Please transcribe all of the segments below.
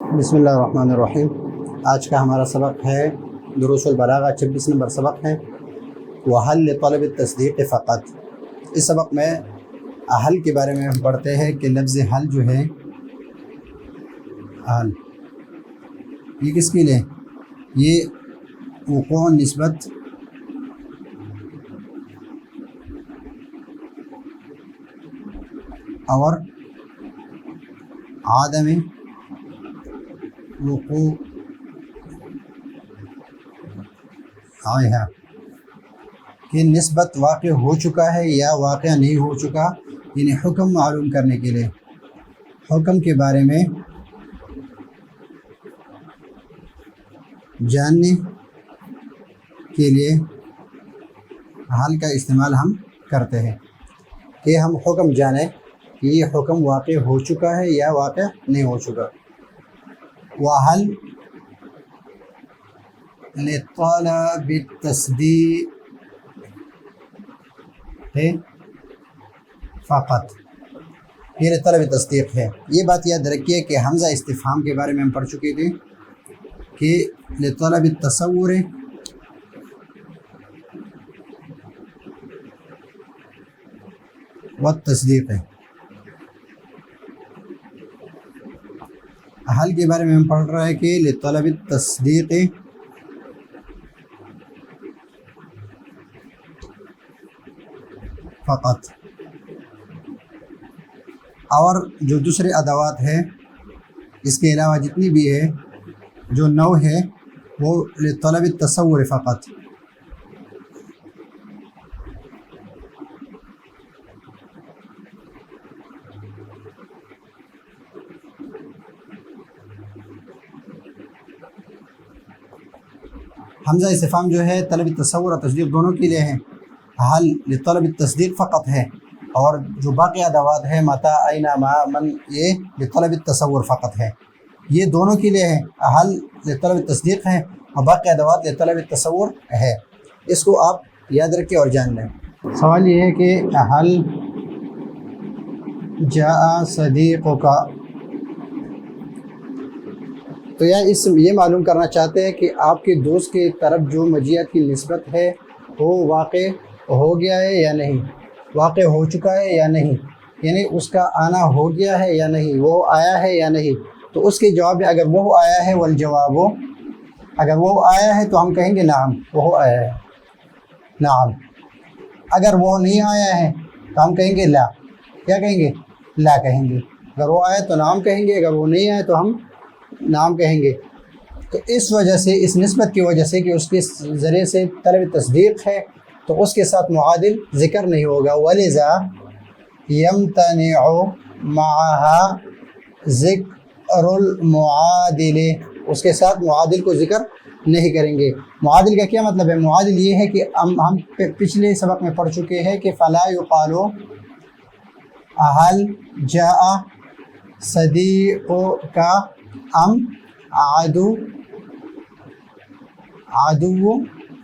بسم اللہ الرحمن الرحیم۔ آج کا ہمارا سبق ہے دروس البلاغہ، 26 نمبر سبق ہے وحل لطلب التصدیق فقط۔ اس سبق میں حل کے بارے میں ہم پڑھتے ہیں کہ لفظ حل جو ہے، حل یہ کس کے لیے؟ یہ وقوع نسبت اور عدم وقوع ہے کہ نسبت واقع ہو چکا ہے یا واقع نہیں ہو چکا، یعنی حکم معلوم کرنے کے لیے، حکم کے بارے میں جاننے کے لیے حل کا استعمال ہم کرتے ہیں کہ ہم حکم جانیں کہ یہ حکم واقع ہو چکا ہے یا واقع نہیں ہو چکا۔ وحل لطلب التصدیق فقط، یہ لطلب تصدیق ہے۔ یہ بات یاد رکھیے کہ حمزہ استفہام کے بارے میں ہم پڑھ چکے تھے کہ لطلب التصور والتصدیق ہے۔ حل کے بارے میں ہم پڑھ رہے ہیں کہ لطلب التصدیق فقط، اور جو دوسرے ادوات ہیں اس کے علاوہ جتنی بھی ہے جو نوع ہے وہ لطلب التصور فقط۔ حمزہ استفہام جو ہے طلب تصور اور تصدیق دونوں کے لیے ہے۔ حل لطلب التصدیق فقط ہے، اور جو باقی ادوات ہے متا، این، ما، من، یہ لطلب التصور فقط ہے۔ یہ دونوں کے لیے ہے، حل لطلب التصدیق ہے اور باقی ادوات لطلب التصور ہے۔ اس کو آپ یاد رکھیں اور جان لیں۔ سوال یہ ہے کہ حل جاء صدیقک، تو یہ معلوم کرنا چاہتے ہیں کہ آپ کے دوست کی طرف جو مجیت کی نسبت ہے وہ واقع ہو گیا ہے یا نہیں، واقع ہو چکا ہے یا نہیں، یعنی اس کا آنا ہو گیا ہے یا نہیں، وہ آیا ہے یا نہیں۔ تو اس کے جواب میں اگر وہ آیا ہے، والجواب، اگر وہ آیا ہے تو ہم کہیں گے نعم، وہ آیا ہے، نعم۔ اگر وہ نہیں آیا ہے تو ہم کہیں گے لا، کیا کہیں گے؟ لا کہیں گے۔ اگر وہ آیا تو نعم کہیں گے، اگر وہ نہیں آیا تو ہم نام کہیں گے۔ تو اس وجہ سے، اس نسبت کی وجہ سے کہ اس کے ذریعے سے طلب تصدیق ہے، تو اس کے ساتھ معادل ذکر نہیں ہوگا۔ وَلِذَا يَمْتَنِعُ مَعَهَا ذِكْرُ الْمُعَادِلِ، اس کے ساتھ معادل کو ذکر نہیں کریں گے۔ معادل کا کیا مطلب ہے؟ معادل یہ ہے کہ ہم پچھلے سبق میں پڑھ چکے ہیں کہ فَلَا يُقَالُ هَلْ جَاءَ صَدِيقُكَ ام عدو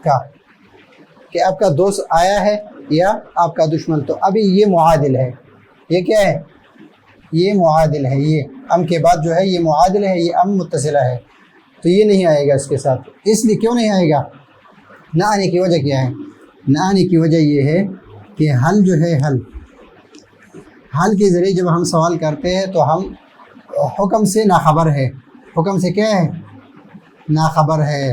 کا، کہ آپ کا دوست آیا ہے یا آپ کا دشمن۔ تو ابھی یہ معادل ہے، یہ کیا ہے؟ یہ معادل ہے، یہ ام کے بعد جو ہے یہ معادل ہے، یہ ام متصلہ ہے، تو یہ نہیں آئے گا اس کے ساتھ۔ اس لیے کیوں نہیں آئے گا؟ نہ آنے کی وجہ کیا ہے؟ نہ آنے کی وجہ یہ ہے کہ حل جو ہے، حل کے ذریعے جب ہم سوال کرتے ہیں تو ہم حکم سے ناخبر ہے، حکم سے کیا ہے؟ ناخبر ہے،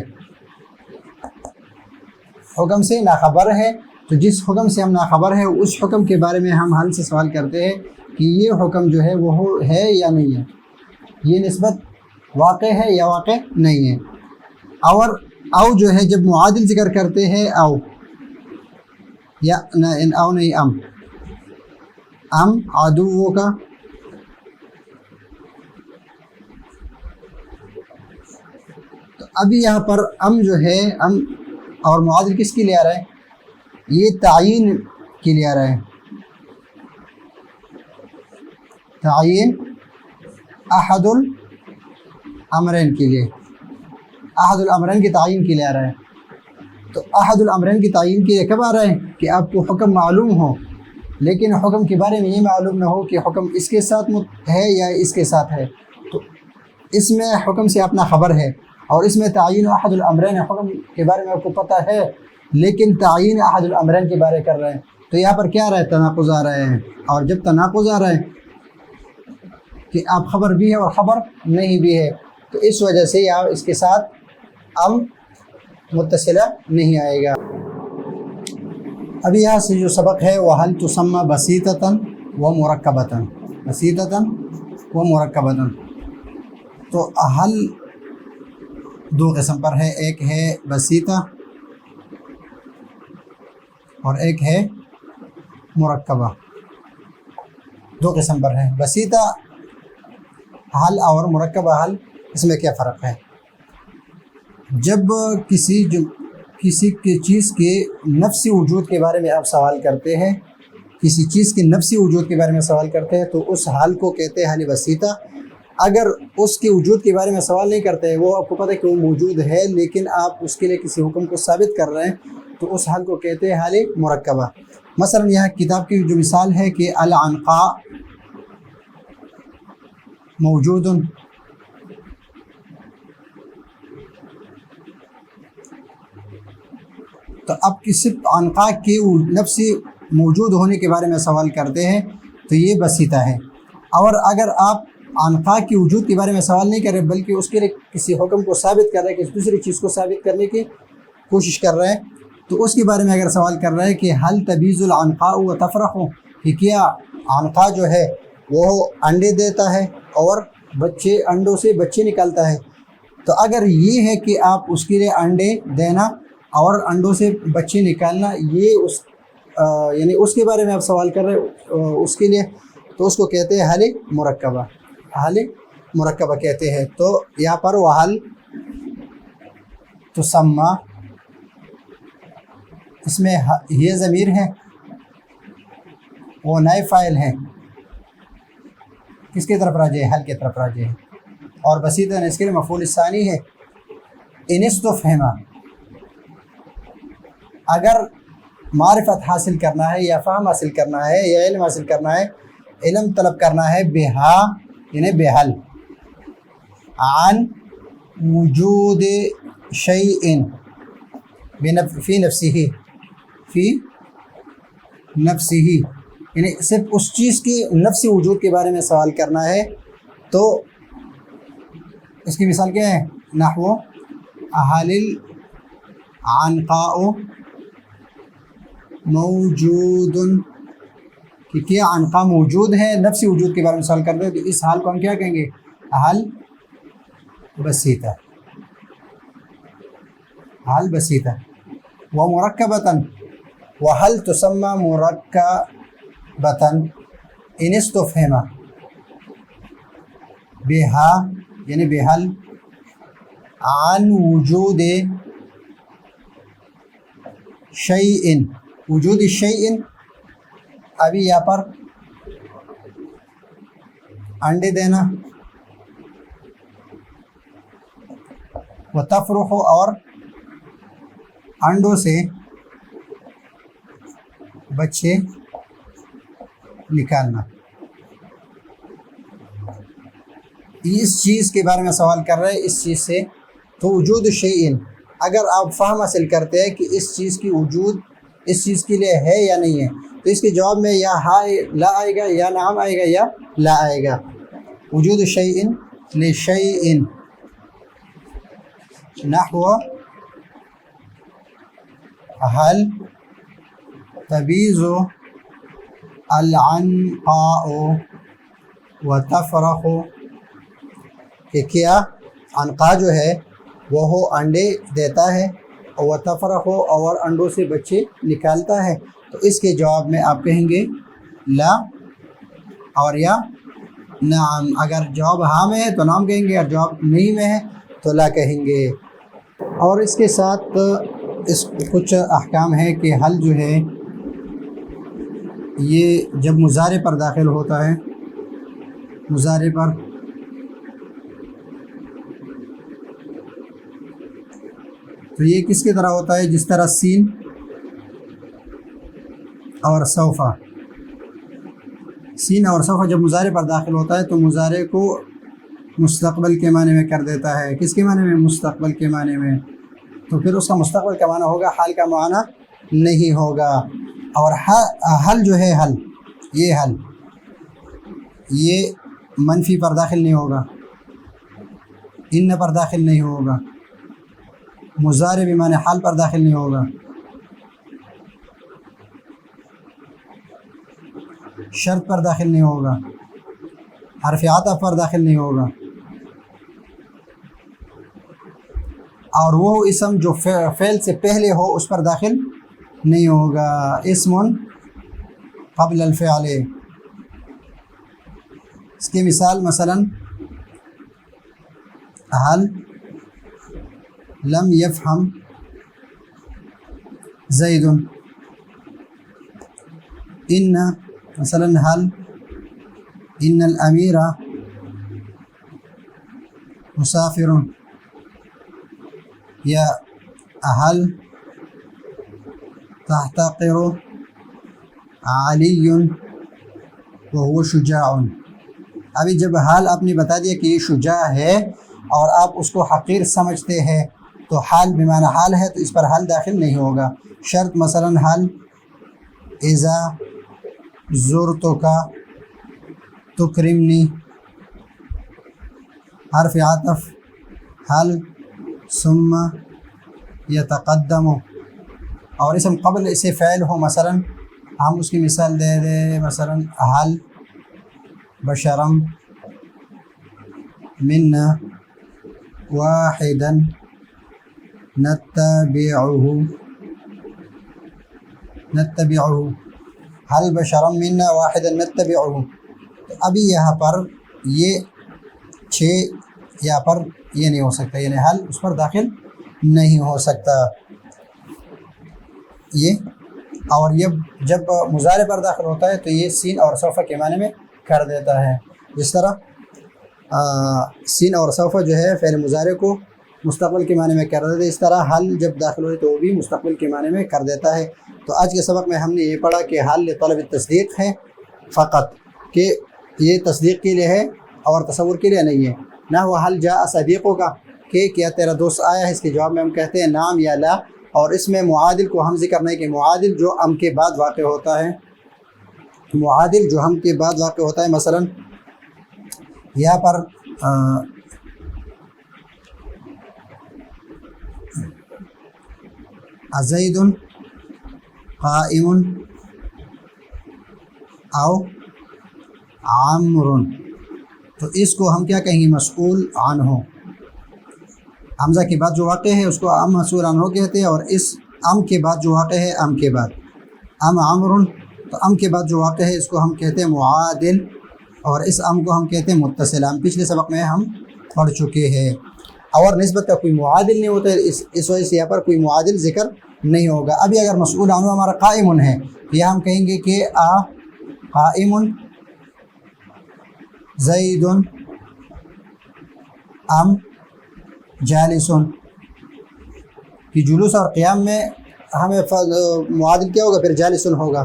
حکم سے ناخبر ہے۔ تو جس حکم سے ہم ناخبر ہے اس حکم کے بارے میں ہم حل سے سوال کرتے ہیں کہ یہ حکم جو ہے وہ ہے یا نہیں ہے، یہ نسبت واقع ہے یا واقع نہیں ہے۔ اور او جو ہے جب معادل ذکر کرتے ہیں، او یا او نہیں، ام عدو کا، ابھی یہاں پر ام جو ہے، ام اور معادل کس کے لیے آ رہا ہے؟ یہ تعین کے لیے آ رہا ہے، تعین احد الامرین کے لیے، احد الامرین کی تعین کے لیے آ رہا ہے۔ تو احد الامرین کی تعین کے لیے کب آ رہا ہے؟ کہ آپ کو حکم معلوم ہو، لیکن حکم کے بارے میں یہ معلوم نہ ہو کہ حکم اس کے ساتھ ہے یا اس کے ساتھ ہے۔ تو اس میں حکم سے اپنا خبر ہے، اور اس میں تعین احد الامرین حکم کے بارے میں آپ کو پتہ ہے، لیکن تعین احد الامرین کے بارے کر رہے ہیں، تو یہاں پر کیا آ رہا ہے؟ تناقض آ رہے ہیں. اور جب تناقض آ رہا ہے کہ آپ خبر بھی ہے اور خبر نہیں بھی ہے، تو اس وجہ سے یہاں اس کے ساتھ ام متصلہ نہیں آئے گا. ابھی یہاں سے جو سبق ہے وہ حل تسمى بسيطة ومركبة، بسيطة ومركبة. تو حل دو قسم پر ہے، ایک ہے بسیطہ اور ایک ہے مرکبہ. دو قسم پر ہے، بسیطہ حل اور مرکبہ حل. اس میں کیا فرق ہے؟ جب کسی چیز کے نفسی وجود کے بارے میں آپ سوال کرتے ہیں، کسی چیز کے نفسی وجود کے بارے میں سوال کرتے ہیں، تو اس حال کو کہتے ہیں حل بسیطہ. اگر اس کے وجود کے بارے میں سوال نہیں کرتے ہیں، وہ آپ کو پتہ ہے کہ وہ موجود ہے، لیکن آپ اس کے لیے کسی حکم کو ثابت کر رہے ہیں، تو اس حال کو کہتے ہیں حل مرکبہ. مثلا یہاں کتاب کی جو مثال ہے کہ العنقاء موجود، تو اب کسی عنقاء کے نفسی موجود ہونے کے بارے میں سوال کرتے ہیں تو یہ بسیطہ ہے. اور اگر آپ عنقاء کی وجود کے بارے میں سوال نہیں کر رہے بلکہ اس کے لیے کسی حکم کو ثابت کر رہے ہیں، کسی دوسری چیز کو ثابت کرنے کی کوشش کر رہے ہیں، تو اس کے بارے میں اگر سوال کر رہے ہیں کہ حل تبیض العنقاء وتفرخ، کہ کیا عنقاء جو ہے وہ انڈے دیتا ہے اور انڈوں سے بچے نکالتا ہے، تو اگر یہ ہے کہ آپ اس کے لیے انڈے دینا اور انڈوں سے بچے نکالنا، یہ یعنی اس کے بارے میں آپ سوال کر رہے اس کے لیے، تو اس کو کہتے ہیں حل مرکبہ، حل مرکبہ کہتے ہیں. تو یہاں پر وہ حل تسمى، اس میں یہ ضمیر ہے، وہ نائب فاعل ہے، کس کی طرف راجع ہے؟ حل کی طرف راجع ہے. اور بسیطہ اس کے لیے مفعول ثانی ہے. ان استفہم، اگر معرفت حاصل کرنا ہے یا فہم حاصل کرنا ہے یا علم حاصل کرنا ہے، علم طلب کرنا ہے بہا یعنی بحل، عن وجود شیء فی نفسہ، یعنی صرف اس چیز کی نفسی وجود کے بارے میں سوال کرنا ہے، تو اس کی مثال کیا ہے؟ نحو حل العنقاء موجود، کہ کیا عنقاء موجود ہے، نفسی وجود کے بارے میں سوال کرتے ہیں، تو اس حال کو ہم کیا کہیں گے؟ حل بسیطہ، حل بسیطہ. ومرکبۃ، وحل تسمى مرکبۃ ان استفہم بہا یعنی بحل عن وجود شیء، وجود شیء، ابھی یہاں پر انڈے دینا، وتفرخ، اور انڈوں سے بچے نکالنا. اس چیز کے بارے میں سوال کر رہے ہیں، اس چیز سے، تو وجود شیء، اگر آپ فہم حاصل کرتے ہیں کہ اس چیز کی وجود اس چیز کے لیے ہے یا نہیں ہے، تو اس کے جواب میں یا لا آئے گا یا نعم آئے گا یا لا آئے گا. وجود شیء لشیء، نحو حل تبیض العنقاء وتفرخ، کہ کیا عنقاء جو ہے وہ انڈے دیتا ہے، وتفرخ، اور انڈوں سے بچے نکالتا ہے، تو اس کے جواب میں آپ کہیں گے لا اور یا نعم. اگر جواب ہاں میں ہے تو نعم کہیں گے، اور جواب نہیں میں ہے تو لا کہیں گے. اور اس کے ساتھ اس کچھ احکام ہے کہ حل جو ہے یہ جب مضارع پر داخل ہوتا ہے، مضارع پر، تو یہ کس کی طرح ہوتا ہے؟ جس طرح سین اور سوفا، سین اور سوفا جب مضارع پر داخل ہوتا ہے تو مضارع کو مستقبل کے معنی میں کر دیتا ہے. کس کے معنی میں؟ مستقبل کے معنی میں. تو پھر اس کا مستقبل کا معنی ہوگا، حال کا معنی نہیں ہوگا. اور حل جو ہے، حل یہ منفی پر داخل نہیں ہوگا، ان پر داخل نہیں ہوگا، مضارع بھی معنی حال پر داخل نہیں ہوگا، شرط پر داخل نہیں ہوگا، حرف عطف پر داخل نہیں ہوگا، اور وہ اسم جو فعل سے پہلے ہو اس پر داخل نہیں ہوگا. اسم قبل الفعل. اس کی مثال مثلا حل لم يفهم زید، ان مثلا حل ان الامیر مسافر، یا حل تحتقر علی وهو شجاع. ابھی جب حال آپ نے بتا دیا کہ یہ شجاع ہے اور آپ اس کو حقیر سمجھتے ہیں تو حال بمعنی حال ہے، تو اس پر حال داخل نہیں ہوگا. شرط مثلا حل اذا زرتک تکرمنی، حرف عطف حل ثم یتقدم، اور اسم قبل اسے فعل ہو. مثلا ہم اس کی مثال دے دیں، مثلا حل بشرم منا واحدا نتبعه، حل بشرم منا واحدا نتبعه. تو ابھی یہاں پر یہ 6 یہاں پر یہ نہیں ہو سکتا، یعنی حل اس پر داخل نہیں ہو سکتا یہ. اور یہ جب مضارع پر داخل ہوتا ہے تو یہ سین اور سوف کے معنی میں کر دیتا ہے. جس طرح سین اور سوف جو ہے فعل مضارع کو مستقبل کے معنی میں کر دیتا ہے، اس طرح حل جب داخل ہوئے تو وہ بھی مستقبل کے معنی میں کر دیتا ہے. تو آج کے سبق میں ہم نے یہ پڑھا کہ حل طلب التصدیق ہے فقط، کہ یہ تصدیق کے لیے ہے اور تصور کے لیے نہیں ہے. نہ وہ حل جاء صدیقک، کہ کیا تیرا دوست آیا ہے، اس کے جواب میں ہم کہتے ہیں نعم یا لا. اور اس میں معادل کو ہم ذکر نہیں کہ معادل جو ام کے بعد واقع ہوتا ہے، معادل جو ہم کے بعد واقع ہوتا ہے. مثلا یہاں پر زید قائم او عمر، تو اس کو ہم کیا کہیں گے؟ مسئول عنہ. حمزہ کے بعد جو واقع ہے اس کو ام مسئول عنہ کہتے ہیں، اور اس ام کے بعد جو واقع ہے ام کے بعد ام عمر، تو ام کے بعد جو واقع ہے اس کو ہم کہتے ہیں معادل، اور اس ام کو ہم کہتے ہیں متصل. ہم پچھلے سبق میں ہم پڑھ چکے ہیں. اور نسبت کا کوئی معادل نہیں ہوتا ہے، اس وجہ سے یہاں پر کوئی معادل ذکر نہیں ہوگا. ابھی اگر مسئول عنہ ہمارا قائم ہے، یہ ہم کہیں گے کہ قائم زید ام جالسون، کہ جلوس اور قیام میں ہمیں معادل کیا ہوگا؟ پھر جالسون ہوگا،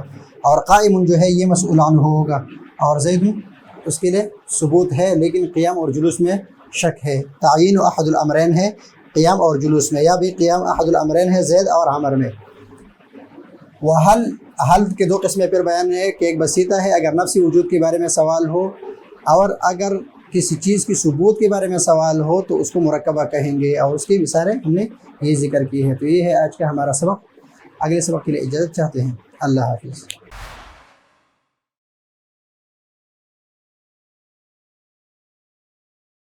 اور قائم جو ہے یہ مسئول عنہ ہوگا، اور زید اس کے لیے ثبوت ہے، لیکن قیام اور جلوس میں شک ہے. تعین احد الامرین ہے قیام اور جلوس میں، یا بھی قیام احد الامرین ہے زید اور عمر میں. وہ حل کے 2 قسمیں پھر بیان ہے کہ ایک بسیطہ ہے اگر نفسی وجود کے بارے میں سوال ہو، اور اگر کسی چیز کی ثبوت کے بارے میں سوال ہو تو اس کو مرکبہ کہیں گے، اور اس کی مثالیں ہم نے یہ ذکر کی ہے. تو یہ ہے آج کا ہمارا سبق. اگلے سبق کے لیے اجازت چاہتے ہیں. اللہ حافظ.